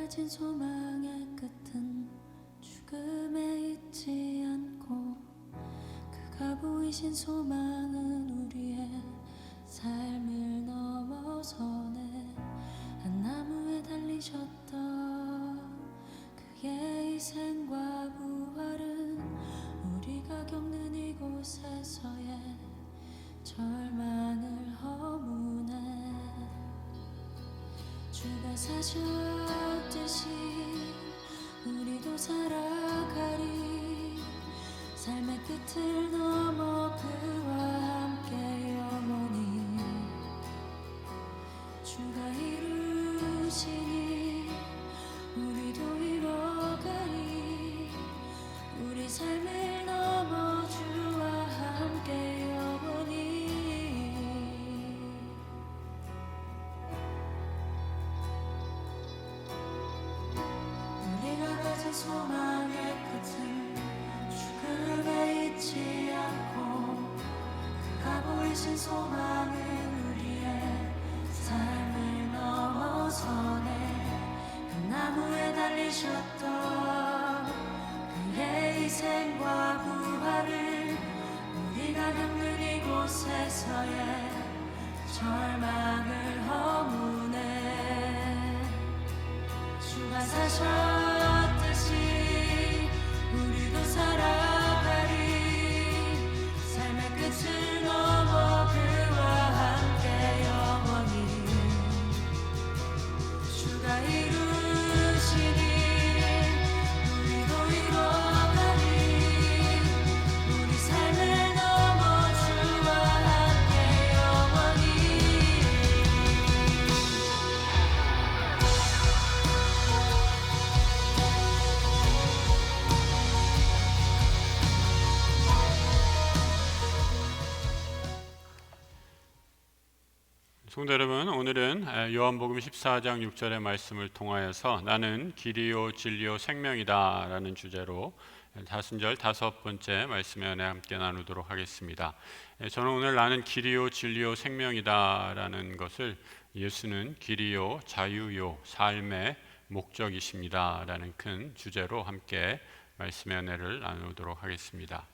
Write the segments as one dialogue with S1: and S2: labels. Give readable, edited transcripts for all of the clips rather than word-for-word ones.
S1: 가진 소망의 끝은 죽음에 있지 않고 그가 보이신 소망은 우리의 삶을 넘어서네. 한 나무에 달리셨던 그의 희생과 부활은 우리가 겪는 이곳에서의 절망을 허무네. 주가 사셨듯이 우리도 살아가리. 삶의 끝을 넘어 그와 함께 영원히 주가 이루시니 우리도 이뤄가리. 우리 삶을 넘어 주와 함께 영원히. 우리가 가진 소망의 끝은 죽음에 있지 않고 그가 보이신 소망은 우리의 삶을 넘어서네. 한 나무에 달리셨던 그의 희생과 부활을 우리가 겪는 이곳에서의 절망을 허무네. 주가 사셨듯이 우리도 살아가리. 삶의 끝을 넘어 그와 함께 영원히 주가 이루시니 우리도 이뤄가리. 우리 삶을 넘어 주와 함께 영원히.
S2: 성도 여러분, 오늘은 요한복음 14장 6절의 말씀을 통하여서 나는 길이요 진리요 생명이다 라는 주제로 다순절 5번째 말씀의 은혜 함께 나누도록 하겠습니다. 저는 오늘 나는 길이요 진리요 생명이다 라는 것을 예수는 길이요 자유요 삶의 목적이십니다 라는 큰 주제로 함께 말씀의 은혜를 나누도록 하겠습니다.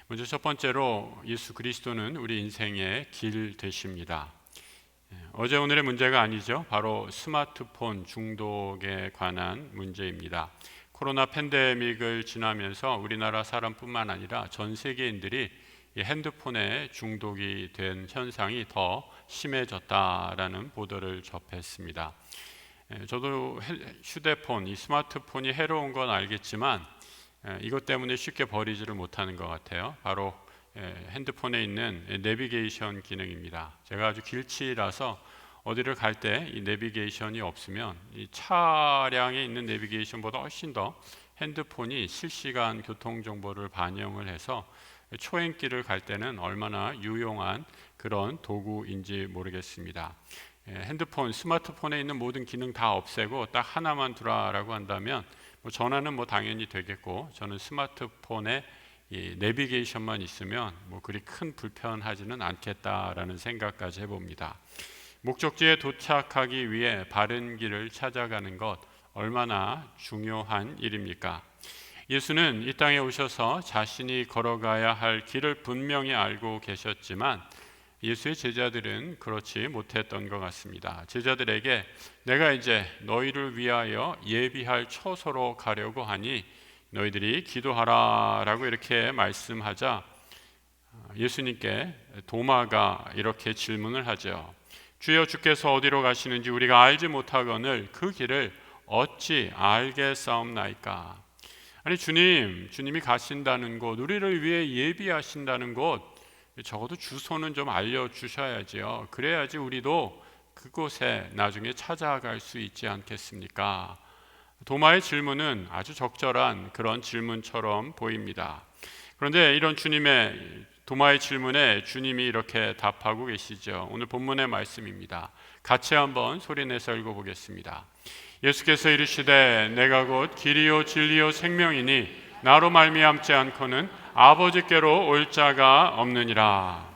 S2: 먼저 첫 번째로 예수 그리스도는 우리 인생의 길 되십니다. 어제 오늘의 문제가 아니죠. 바로 스마트폰 중독에 관한 문제입니다. 코로나 팬데믹을 지나면서 우리나라 사람뿐만 아니라 전 세계인들이 이 핸드폰에 중독이 된 현상이 더 심해졌다라는 보도를 접했습니다. 저도 휴대폰, 이 스마트폰이 해로운 건 알겠지만 이것 때문에 쉽게 버리지를 못하는 것 같아요. 바로 핸드폰에 있는 내비게이션 기능입니다. 제가 아주 길치라서 어디를 갈 때 이 내비게이션이 없으면 이 차량에 있는 내비게이션보다 훨씬 더 핸드폰이 실시간 교통 정보를 반영을 해서 초행길을 갈 때는 얼마나 유용한 그런 도구인지 모르겠습니다. 핸드폰, 스마트폰에 있는 모든 기능 다 없애고 딱 하나만 두라라고 한다면 전화는 당연히 되겠고, 저는 스마트폰에 이 내비게이션만 있으면 그리 큰 불편하지는 않겠다라는 생각까지 해봅니다. 목적지에 도착하기 위해 바른 길을 찾아가는 것 얼마나 중요한 일입니까? 예수는 이 땅에 오셔서 자신이 걸어가야 할 길을 분명히 알고 계셨지만 예수의 제자들은 그렇지 못했던 것 같습니다. 제자들에게 내가 이제 너희를 위하여 예비할 처소로 가려고 하니 너희들이 기도하라 라고 이렇게 말씀하자 예수님께 도마가 이렇게 질문을 하죠. 주여, 주께서 어디로 가시는지 우리가 알지 못하거늘 그 길을 어찌 알겠사옵나이까? 아니 주님이 가신다는 곳, 우리를 위해 예비하신다는 곳, 적어도 주소는 좀 알려주셔야지요. 그래야지 우리도 그곳에 나중에 찾아갈 수 있지 않겠습니까? 도마의 질문은 아주 적절한 그런 질문처럼 보입니다. 그런데 이런 도마의 질문에 주님이 이렇게 답하고 계시죠. 오늘 본문의 말씀입니다. 같이 한번 소리내서 읽어보겠습니다. 예수께서 이르시되 내가 곧 길이요 진리요 생명이니 나로 말미암지 않고는 아버지께로 올 자가 없느니라.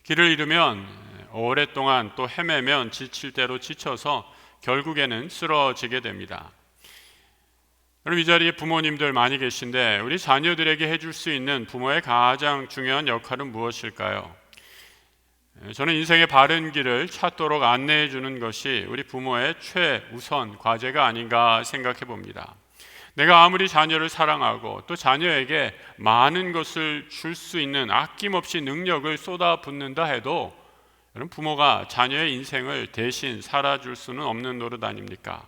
S2: 길을 잃으면 오랫동안 또 헤매면 지칠 대로 지쳐서 결국에는 쓰러지게 됩니다. 여러분, 이 자리에 부모님들 많이 계신데 우리 자녀들에게 해줄 수 있는 부모의 가장 중요한 역할은 무엇일까요? 저는 인생의 바른 길을 찾도록 안내해 주는 것이 우리 부모의 최우선 과제가 아닌가 생각해 봅니다. 내가 아무리 자녀를 사랑하고 또 자녀에게 많은 것을 줄 수 있는 아낌없이 능력을 쏟아붓는다 해도 여러분, 부모가 자녀의 인생을 대신 살아줄 수는 없는 노릇 아닙니까?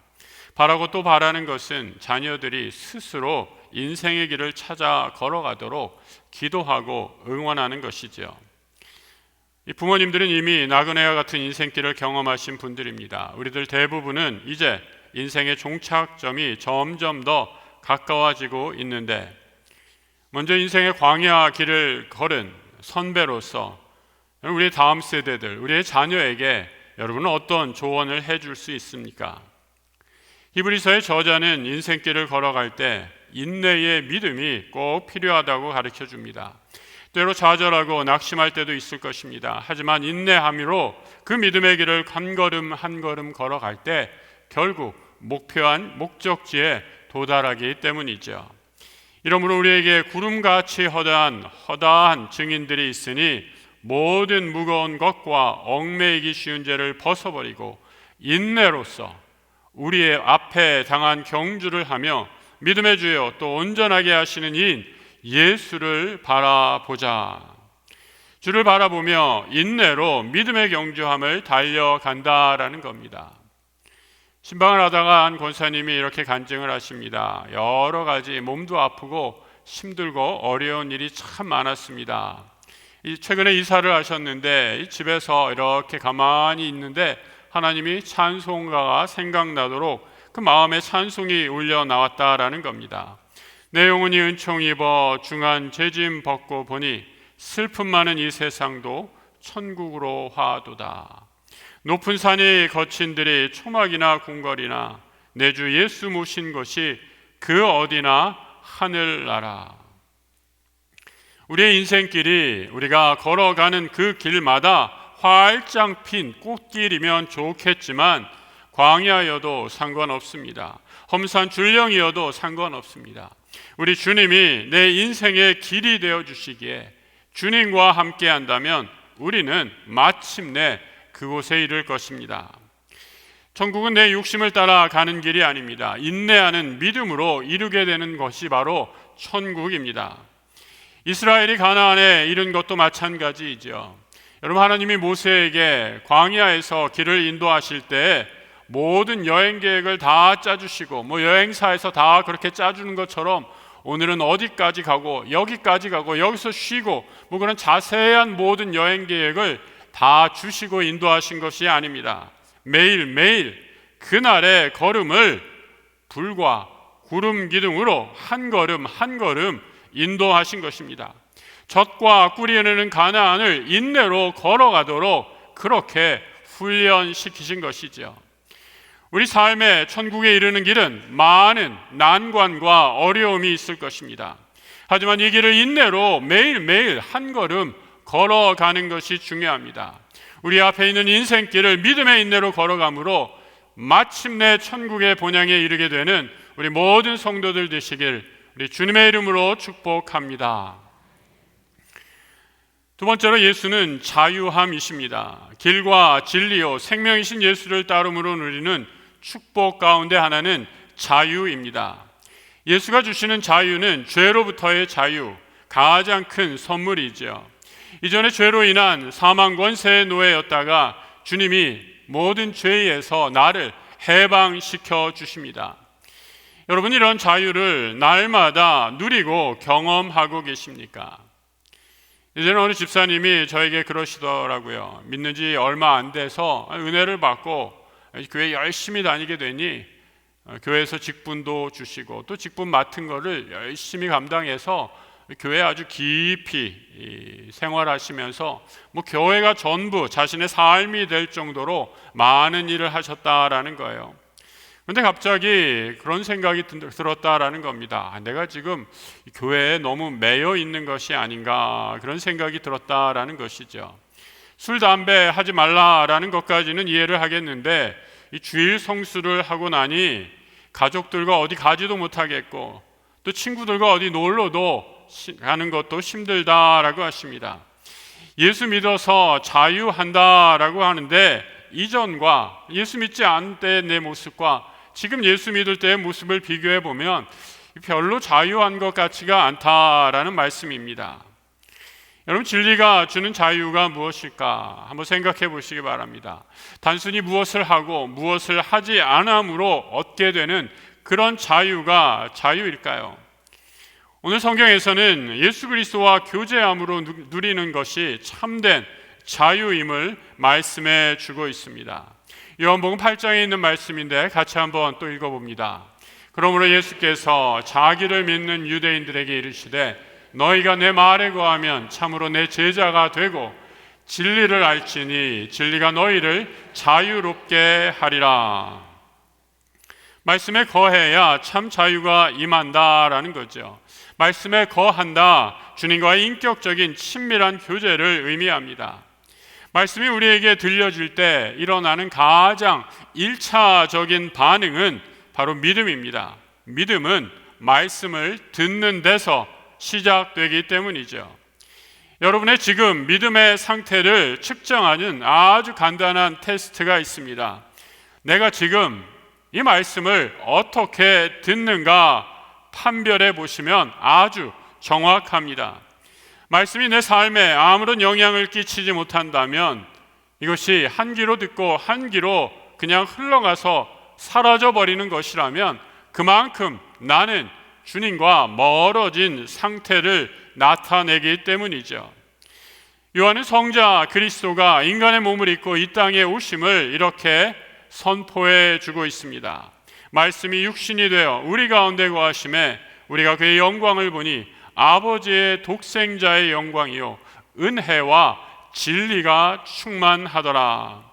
S2: 바라고 또 바라는 것은 자녀들이 스스로 인생의 길을 찾아 걸어가도록 기도하고 응원하는 것이죠. 이 부모님들은 이미 나그네와 같은 인생길을 경험하신 분들입니다. 우리들 대부분은 이제 인생의 종착점이 점점 더 가까워지고 있는데, 먼저 인생의 광야 길을 걸은 선배로서 우리의 다음 세대들, 우리의 자녀에게 여러분은 어떤 조언을 해줄 수 있습니까? 히브리서의 저자는 인생길을 걸어갈 때 인내의 믿음이 꼭 필요하다고 가르쳐 줍니다. 때로 좌절하고 낙심할 때도 있을 것입니다. 하지만 인내함으로 그 믿음의 길을 한 걸음 한 걸음 걸어갈 때 결국 목표한 목적지에 도달하기 때문이죠. 이러므로 우리에게 구름같이 허다한 증인들이 있으니 모든 무거운 것과 얽매이기 쉬운 죄를 벗어버리고 인내로서 우리의 앞에 당한 경주를 하며 믿음의 주여 또 온전하게 하시는 이인 예수를 바라보자. 주를 바라보며 인내로 믿음의 경주함을 달려간다라는 겁니다. 신방을 하다가 한 권사님이 이렇게 간증을 하십니다. 여러 가지 몸도 아프고 힘들고 어려운 일이 참 많았습니다. 최근에 이사를 하셨는데 집에서 이렇게 가만히 있는데 하나님이 찬송가가 생각나도록 그 마음에 찬송이 울려 나왔다라는 겁니다. 내 영혼이 은총 입어 중한 죄짐 벗고 보니 슬픔 많은 이 세상도 천국으로 화도다. 높은 산이 거친 들이 초막이나 궁궐이나 내 주 예수 모신 것이 그 어디나 하늘나라. 우리의 인생길이 우리가 걸어가는 그 길마다 활짝 핀 꽃길이면 좋겠지만 광야여도 상관없습니다. 험산 줄령이어도 상관없습니다. 우리 주님이 내 인생의 길이 되어 주시기에 주님과 함께 한다면 우리는 마침내 그곳에 이를 것입니다. 천국은 내 욕심을 따라 가는 길이 아닙니다. 인내하는 믿음으로 이루게 되는 것이 바로 천국입니다. 이스라엘이 가나안에 이른 것도 마찬가지이죠. 여러분, 하나님이 모세에게 광야에서 길을 인도하실 때 모든 여행 계획을 다 짜주시고 여행사에서 다 그렇게 짜주는 것처럼 오늘은 어디까지 가고 여기까지 가고 여기서 쉬고 그런 자세한 모든 여행 계획을 다 주시고 인도하신 것이 아닙니다. 매일매일 그날의 걸음을 불과 구름 기둥으로 한 걸음 한 걸음 인도하신 것입니다. 젖과 꿀이 흐르는 가나안을 인내로 걸어가도록 그렇게 훈련시키신 것이죠. 우리 삶의 천국에 이르는 길은 많은 난관과 어려움이 있을 것입니다. 하지만 이 길을 인내로 매일매일 한 걸음 걸어가는 것이 중요합니다. 우리 앞에 있는 인생길을 믿음의 인내로 걸어가므로 마침내 천국의 본향에 이르게 되는 우리 모든 성도들 되시길 우리 주님의 이름으로 축복합니다. 두 번째로 예수는 자유함이십니다. 길과 진리요 생명이신 예수를 따름으로 누리는 축복 가운데 하나는 자유입니다. 예수가 주시는 자유는 죄로부터의 자유, 가장 큰 선물이죠. 이전에 죄로 인한 사망 권세의 노예였다가 주님이 모든 죄에서 나를 해방시켜 주십니다. 여러분, 이런 자유를 날마다 누리고 경험하고 계십니까? 이제는 어느 집사님이 저에게 그러시더라고요. 믿는 지 얼마 안 돼서 은혜를 받고 교회 열심히 다니게 되니 교회에서 직분도 주시고 또 직분 맡은 거를 열심히 감당해서 교회에 아주 깊이 생활하시면서 교회가 전부 자신의 삶이 될 정도로 많은 일을 하셨다라는 거예요. 그런데 갑자기 그런 생각이 들었다라는 겁니다. 내가 지금 교회에 너무 매여 있는 것이 아닌가, 그런 생각이 들었다라는 것이죠. 술, 담배 하지 말라라는 것까지는 이해를 하겠는데 이 주일 성수를 하고 나니 가족들과 어디 가지도 못하겠고 또 친구들과 어디 놀러도 가는 것도 힘들다라고 하십니다. 예수 믿어서 자유한다라고 하는데 이전과 예수 믿지 않을 때의 내 모습과 지금 예수 믿을 때의 모습을 비교해 보면 별로 자유한 것 같지가 않다라는 말씀입니다. 여러분, 진리가 주는 자유가 무엇일까 한번 생각해 보시기 바랍니다. 단순히 무엇을 하고 무엇을 하지 않음으로 얻게 되는 그런 자유가 자유일까요? 오늘 성경에서는 예수 그리스도와 교제함으로 누리는 것이 참된 자유임을 말씀해 주고 있습니다. 요한복음 8장에 있는 말씀인데 같이 한번 또 읽어봅니다. 그러므로 예수께서 자기를 믿는 유대인들에게 이르시되 너희가 내 말에 거하면 참으로 내 제자가 되고 진리를 알지니 진리가 너희를 자유롭게 하리라. 말씀에 거해야 참 자유가 임한다라는 거죠. 말씀에 거한다, 주님과의 인격적인 친밀한 교제를 의미합니다. 말씀이 우리에게 들려질 때 일어나는 가장 1차적인 반응은 바로 믿음입니다. 믿음은 말씀을 듣는 데서 시작되기 때문이죠. 여러분의 지금 믿음의 상태를 측정하는 아주 간단한 테스트가 있습니다. 내가 지금 이 말씀을 어떻게 듣는가 판별해 보시면 아주 정확합니다. 말씀이 내 삶에 아무런 영향을 끼치지 못한다면 이것이 한 귀로 듣고 한 귀로 그냥 흘러가서 사라져 버리는 것이라면 그만큼 나는 주님과 멀어진 상태를 나타내기 때문이죠. 요한은 성자 그리스도가 인간의 몸을 입고 이 땅에 오심을 이렇게 선포해 주고 있습니다. 말씀이 육신이 되어 우리 가운데 거하심에 우리가 그의 영광을 보니 아버지의 독생자의 영광이요 은혜와 진리가 충만하더라.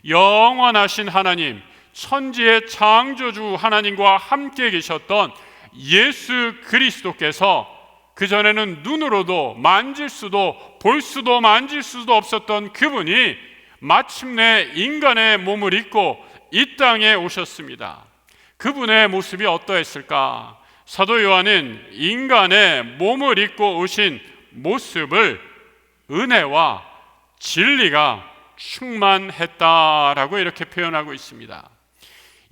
S2: 영원하신 하나님, 천지의 창조주 하나님과 함께 계셨던 예수 그리스도께서 그전에는 눈으로도 만질 수도 볼 수도 만질 수도 없었던 그분이 마침내 인간의 몸을 입고 이 땅에 오셨습니다. 그분의 모습이 어떠했을까? 사도 요한은 인간의 몸을 입고 오신 모습을 은혜와 진리가 충만했다라고 이렇게 표현하고 있습니다.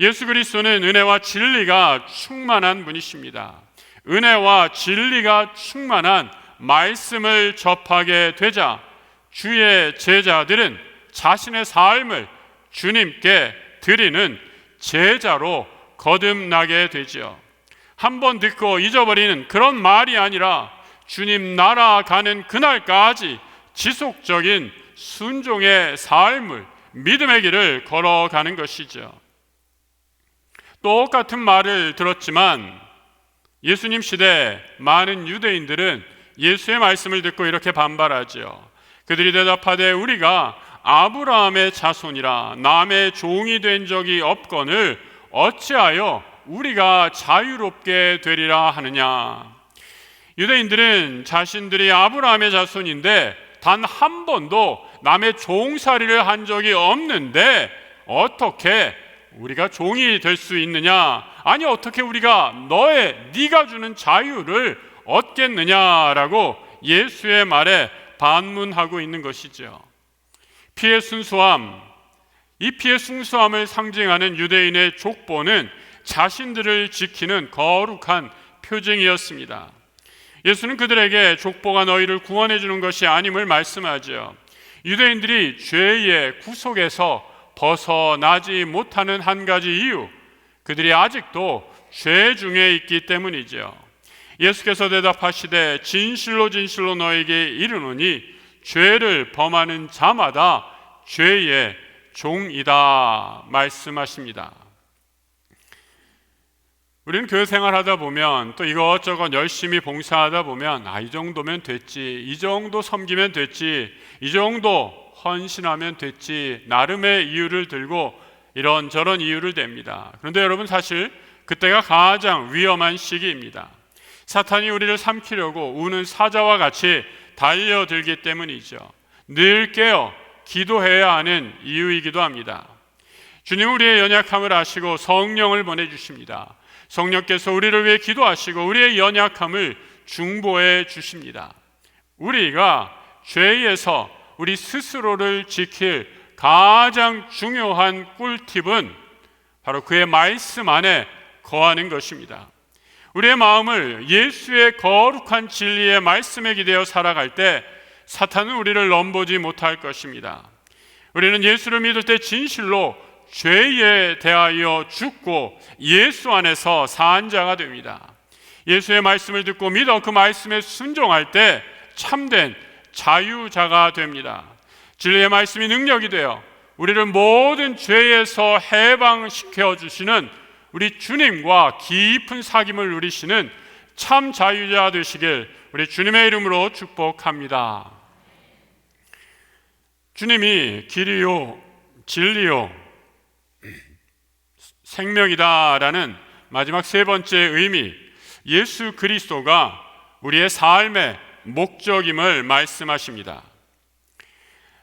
S2: 예수 그리스도는 은혜와 진리가 충만한 분이십니다. 은혜와 진리가 충만한 말씀을 접하게 되자 주의 제자들은 자신의 삶을 주님께 드리는 제자로 거듭나게 되죠. 한번 듣고 잊어버리는 그런 말이 아니라 주님 나라 가는 그날까지 지속적인 순종의 삶을, 믿음의 길을 걸어가는 것이죠. 똑같은 말을 들었지만 예수님 시대 많은 유대인들은 예수의 말씀을 듣고 이렇게 반발하죠. 그들이 대답하되 우리가 아브라함의 자손이라 남의 종이 된 적이 없거늘 어찌하여 우리가 자유롭게 되리라 하느냐. 유대인들은 자신들이 아브라함의 자손인데 단 한 번도 남의 종살이를 한 적이 없는데 어떻게 우리가 종이 될 수 있느냐? 아니 어떻게 우리가 네가 주는 자유를 얻겠느냐라고 예수의 말에 반문하고 있는 것이죠. 피의 순수함, 이 피의 순수함을 상징하는 유대인의 족보는 자신들을 지키는 거룩한 표징이었습니다. 예수는 그들에게 족보가 너희를 구원해 주는 것이 아님을 말씀하죠. 유대인들이 죄의 구속에서 벗어나지 못하는 한 가지 이유, 그들이 아직도 죄 중에 있기 때문이죠. 예수께서 대답하시되 진실로 진실로 너에게 이르노니 죄를 범하는 자마다 죄의 종이다 말씀하십니다. 우리는 교회 생활하다 보면 또 이것저것 열심히 봉사하다 보면 이 정도면 됐지, 이 정도 섬기면 됐지, 이 정도 헌신하면 됐지, 나름의 이유를 들고 이런저런 이유를 댑니다. 그런데 여러분, 사실 그때가 가장 위험한 시기입니다. 사탄이 우리를 삼키려고 우는 사자와 같이 달려들기 때문이죠. 늘 깨어 기도해야 하는 이유이기도 합니다. 주님 우리의 연약함을 아시고 성령을 보내주십니다. 성령께서 우리를 위해 기도하시고 우리의 연약함을 중보해 주십니다. 우리가 죄에서 우리 스스로를 지킬 가장 중요한 꿀팁은 바로 그의 말씀 안에 거하는 것입니다. 우리의 마음을 예수의 거룩한 진리의 말씀에 기대어 살아갈 때 사탄은 우리를 넘보지 못할 것입니다. 우리는 예수를 믿을 때 진실로 죄에 대하여 죽고 예수 안에서 산 자가 됩니다. 예수의 말씀을 듣고 믿어 그 말씀에 순종할 때 참된 자유자가 됩니다. 진리의 말씀이 능력이 되어 우리를 모든 죄에서 해방시켜 주시는 우리 주님과 깊은 사귐을 누리시는 참 자유자 되시길 우리 주님의 이름으로 축복합니다. 주님이 길이요 진리요 생명이다라는 마지막 세 번째 의미, 예수 그리스도가 우리의 삶의 목적임을 말씀하십니다.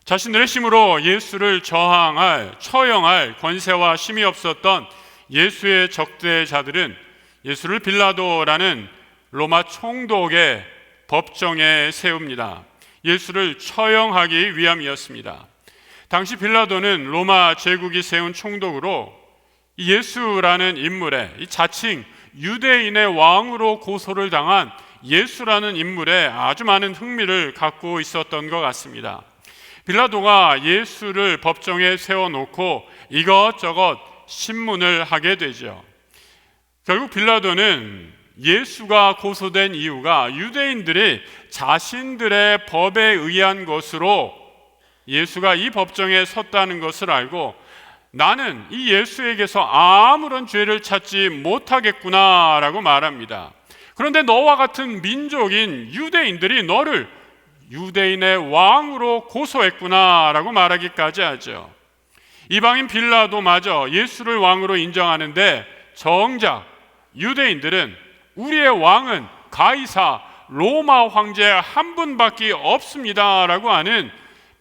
S2: 자신들의 힘으로 예수를 처형할 권세와 힘이 없었던 예수의 적대자들은 예수를 빌라도라는 로마 총독의 법정에 세웁니다. 예수를 처형하기 위함이었습니다. 당시 빌라도는 로마 제국이 세운 총독으로 예수라는 인물에, 이 자칭 유대인의 왕으로 고소를 당한 예수라는 인물에 아주 많은 흥미를 갖고 있었던 것 같습니다. 빌라도가 예수를 법정에 세워놓고 이것저것 신문을 하게 되죠. 결국 빌라도는 예수가 고소된 이유가 유대인들이 자신들의 법에 의한 것으로 예수가 이 법정에 섰다는 것을 알고 나는 이 예수에게서 아무런 죄를 찾지 못하겠구나라고 말합니다. 그런데 너와 같은 민족인 유대인들이 너를 유대인의 왕으로 고소했구나라고 말하기까지 하죠. 이방인 빌라도마저 예수를 왕으로 인정하는데 정작 유대인들은 우리의 왕은 가이사 로마 황제 한 분밖에 없습니다라고 하는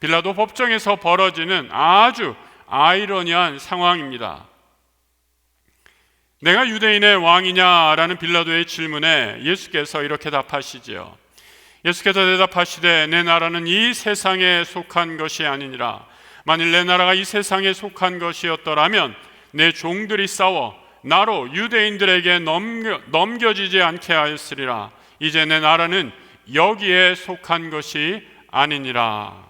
S2: 빌라도 법정에서 벌어지는 아주 아이러니한 상황입니다. 내가 유대인의 왕이냐라는 빌라도의 질문에 예수께서 이렇게 답하시지요. 예수께서 대답하시되 내 나라는 이 세상에 속한 것이 아니니라. 만일 내 나라가 이 세상에 속한 것이었더라면 내 종들이 싸워 나로 유대인들에게 넘겨지지 않게 하였으리라. 이제 내 나라는 여기에 속한 것이 아니니라.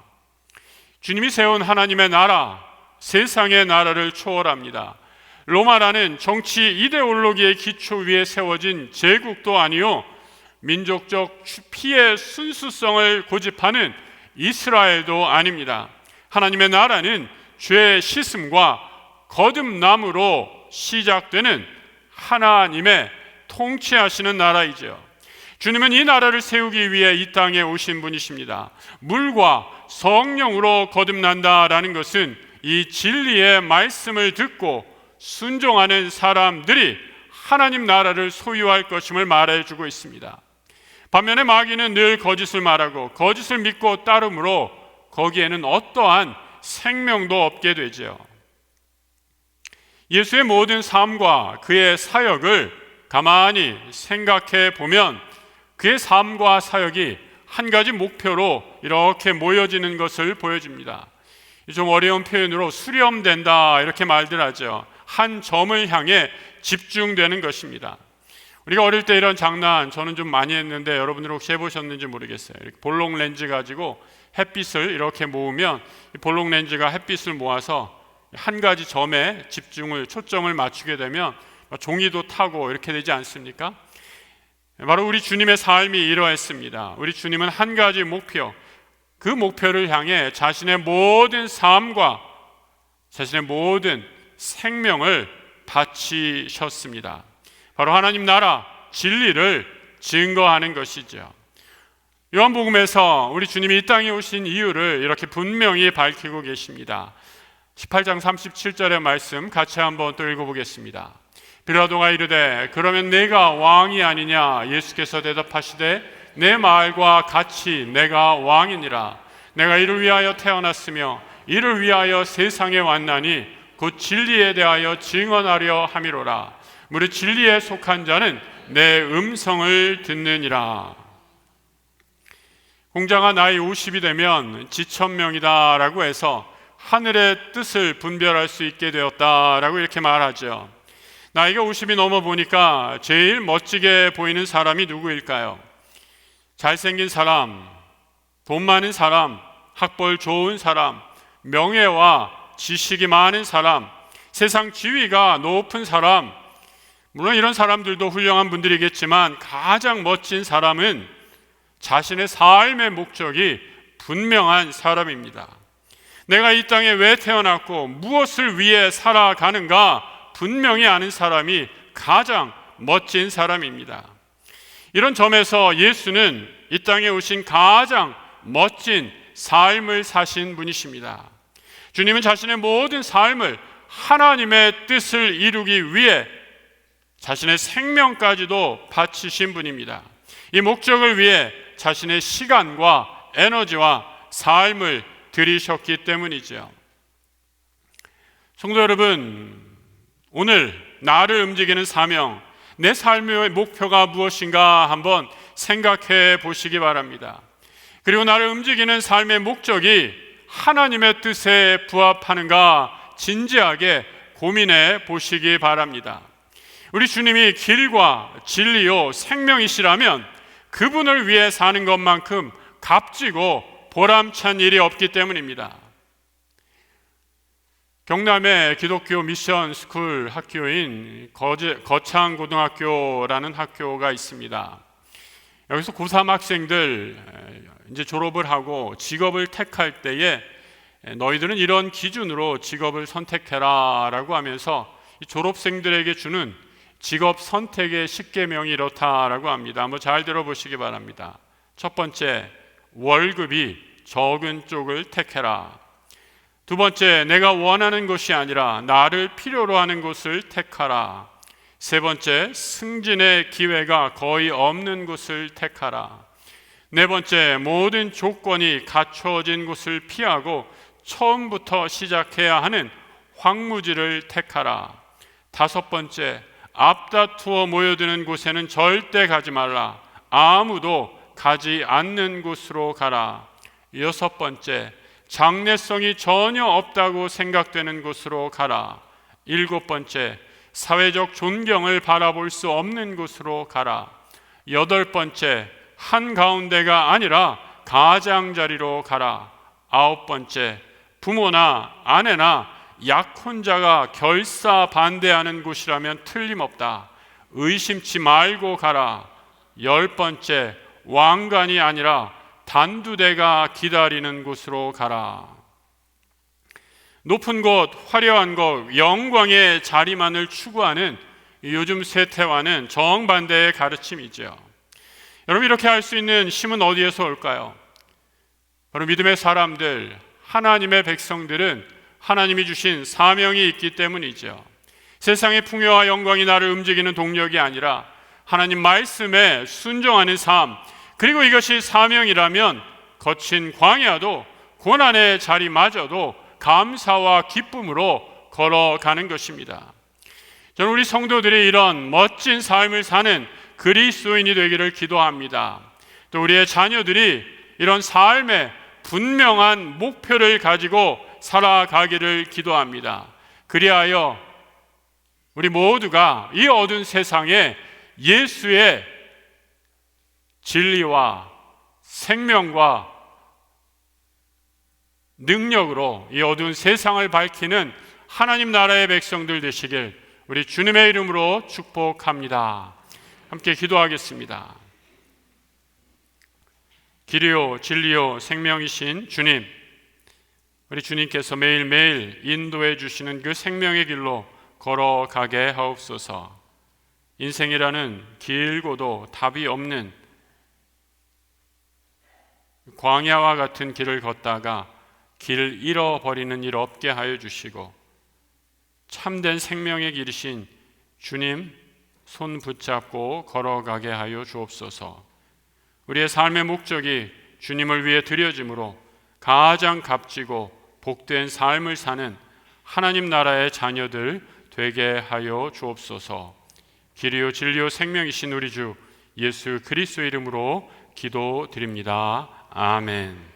S2: 주님이 세운 하나님의 나라, 세상의 나라를 초월합니다. 로마라는 정치 이데올로기의 기초 위에 세워진 제국도 아니요 민족적 피의 순수성을 고집하는 이스라엘도 아닙니다. 하나님의 나라는 죄 씻음과 거듭남으로 시작되는 하나님의 통치하시는 나라이죠. 주님은 이 나라를 세우기 위해 이 땅에 오신 분이십니다. 물과 성령으로 거듭난다라는 것은 이 진리의 말씀을 듣고 순종하는 사람들이 하나님 나라를 소유할 것임을 말해주고 있습니다. 반면에 마귀는 늘 거짓을 말하고 거짓을 믿고 따름으로 거기에는 어떠한 생명도 없게 되죠. 예수의 모든 삶과 그의 사역을 가만히 생각해 보면 그의 삶과 사역이 한 가지 목표로 이렇게 모여지는 것을 보여줍니다. 좀 어려운 표현으로 수렴된다 이렇게 말들 하죠. 한 점을 향해 집중되는 것입니다. 우리가 어릴 때 이런 장난 저는 좀 많이 했는데 여러분들 혹시 해보셨는지 모르겠어요. 이렇게 볼록 렌즈 가지고 햇빛을 이렇게 모으면 이 볼록 렌즈가 햇빛을 모아서 한 가지 점에 초점을 맞추게 되면 종이도 타고 이렇게 되지 않습니까? 바로 우리 주님의 삶이 이러했습니다. 우리 주님은 한 가지 목표, 그 목표를 향해 자신의 모든 삶과 자신의 모든 생명을 바치셨습니다. 바로 하나님 나라 진리를 증거하는 것이죠. 요한복음에서 우리 주님이 이 땅에 오신 이유를 이렇게 분명히 밝히고 계십니다. 18장 37절의 말씀 같이 한번 또 읽어보겠습니다. 빌라도가 이르되 그러면 내가 왕이 아니냐? 예수께서 대답하시되 내 말과 같이 내가 왕이니라. 내가 이를 위하여 태어났으며 이를 위하여 세상에 왔나니 곧 진리에 대하여 증언하려 함이로라. 무릇 진리에 속한 자는 내 음성을 듣느니라. 공자가 나이 50이 되면 지천명이다 라고 해서 하늘의 뜻을 분별할 수 있게 되었다라고 이렇게 말하죠. 나이가 50이 넘어 보니까 제일 멋지게 보이는 사람이 누구일까요? 잘생긴 사람, 돈 많은 사람, 학벌 좋은 사람, 명예와 지식이 많은 사람, 세상 지위가 높은 사람, 물론 이런 사람들도 훌륭한 분들이겠지만 가장 멋진 사람은 자신의 삶의 목적이 분명한 사람입니다. 내가 이 땅에 왜 태어났고 무엇을 위해 살아가는가 분명히 아는 사람이 가장 멋진 사람입니다. 이런 점에서 예수는 이 땅에 오신 가장 멋진 삶을 사신 분이십니다. 주님은 자신의 모든 삶을 하나님의 뜻을 이루기 위해 자신의 생명까지도 바치신 분입니다. 이 목적을 위해 자신의 시간과 에너지와 삶을 들이셨기 때문이죠. 성도 여러분, 오늘 나를 움직이는 사명, 내 삶의 목표가 무엇인가 한번 생각해 보시기 바랍니다. 그리고 나를 움직이는 삶의 목적이 하나님의 뜻에 부합하는가 진지하게 고민해 보시기 바랍니다. 우리 주님이 길과 진리요 생명이시라면 그분을 위해 사는 것만큼 값지고 보람찬 일이 없기 때문입니다. 경남의 기독교 미션 스쿨 학교인 거창고등학교라는 학교가 있습니다. 여기서 고3 학생들 이제 졸업을 하고 직업을 택할 때에 너희들은 이런 기준으로 직업을 선택해라 라고 하면서 이 졸업생들에게 주는 직업 선택의 10계명이 이렇다라고 합니다. 한번 잘 들어보시기 바랍니다. 첫 번째, 월급이 적은 쪽을 택해라. 두 번째, 내가 원하는 것이 아니라 나를 필요로 하는 곳을 택하라. 세 번째, 승진의 기회가 거의 없는 곳을 택하라. 네 번째, 모든 조건이 갖춰진 곳을 피하고 처음부터 시작해야 하는 황무지를 택하라. 다섯 번째, 앞다투어 모여드는 곳에는 절대 가지 말라. 아무도 가지 않는 곳으로 가라. 여섯 번째, 장래성이 전혀 없다고 생각되는 곳으로 가라. 일곱 번째, 사회적 존경을 바라볼 수 없는 곳으로 가라. 여덟 번째, 한가운데가 아니라 가장자리로 가라. 아홉 번째, 부모나 아내나 약혼자가 결사 반대하는 곳이라면 틀림없다. 의심치 말고 가라. 열 번째, 왕관이 아니라 단두대가 기다리는 곳으로 가라. 높은 곳, 화려한 곳, 영광의 자리만을 추구하는 요즘 세태와는 정반대의 가르침이죠. 여러분, 이렇게 할 수 있는 힘은 어디에서 올까요? 바로 믿음의 사람들, 하나님의 백성들은 하나님이 주신 사명이 있기 때문이죠. 세상의 풍요와 영광이 나를 움직이는 동력이 아니라 하나님 말씀에 순종하는 삶, 그리고 이것이 사명이라면 거친 광야도 고난의 자리마저도 감사와 기쁨으로 걸어가는 것입니다. 저는 우리 성도들이 이런 멋진 삶을 사는 그리스도인이 되기를 기도합니다. 또 우리의 자녀들이 이런 삶의 분명한 목표를 가지고 살아가기를 기도합니다. 그리하여 우리 모두가 이 어두운 세상에 예수의 진리와 생명과 능력으로 이 어두운 세상을 밝히는 하나님 나라의 백성들 되시길 우리 주님의 이름으로 축복합니다. 함께 기도하겠습니다. 길이요 진리요 생명이신 주님, 우리 주님께서 매일매일 인도해 주시는 그 생명의 길로 걸어가게 하옵소서. 인생이라는 길고도 답이 없는 광야와 같은 길을 걷다가 길 잃어버리는 일 없게 하여 주시고 참된 생명의 길이신 주님 손 붙잡고 걸어가게 하여 주옵소서. 우리의 삶의 목적이 주님을 위해 드려짐으로 가장 값지고 복된 삶을 사는 하나님 나라의 자녀들 되게 하여 주옵소서. 길이요 진리요 생명이신 우리 주 예수 그리스도의 이름으로 기도드립니다. 아멘.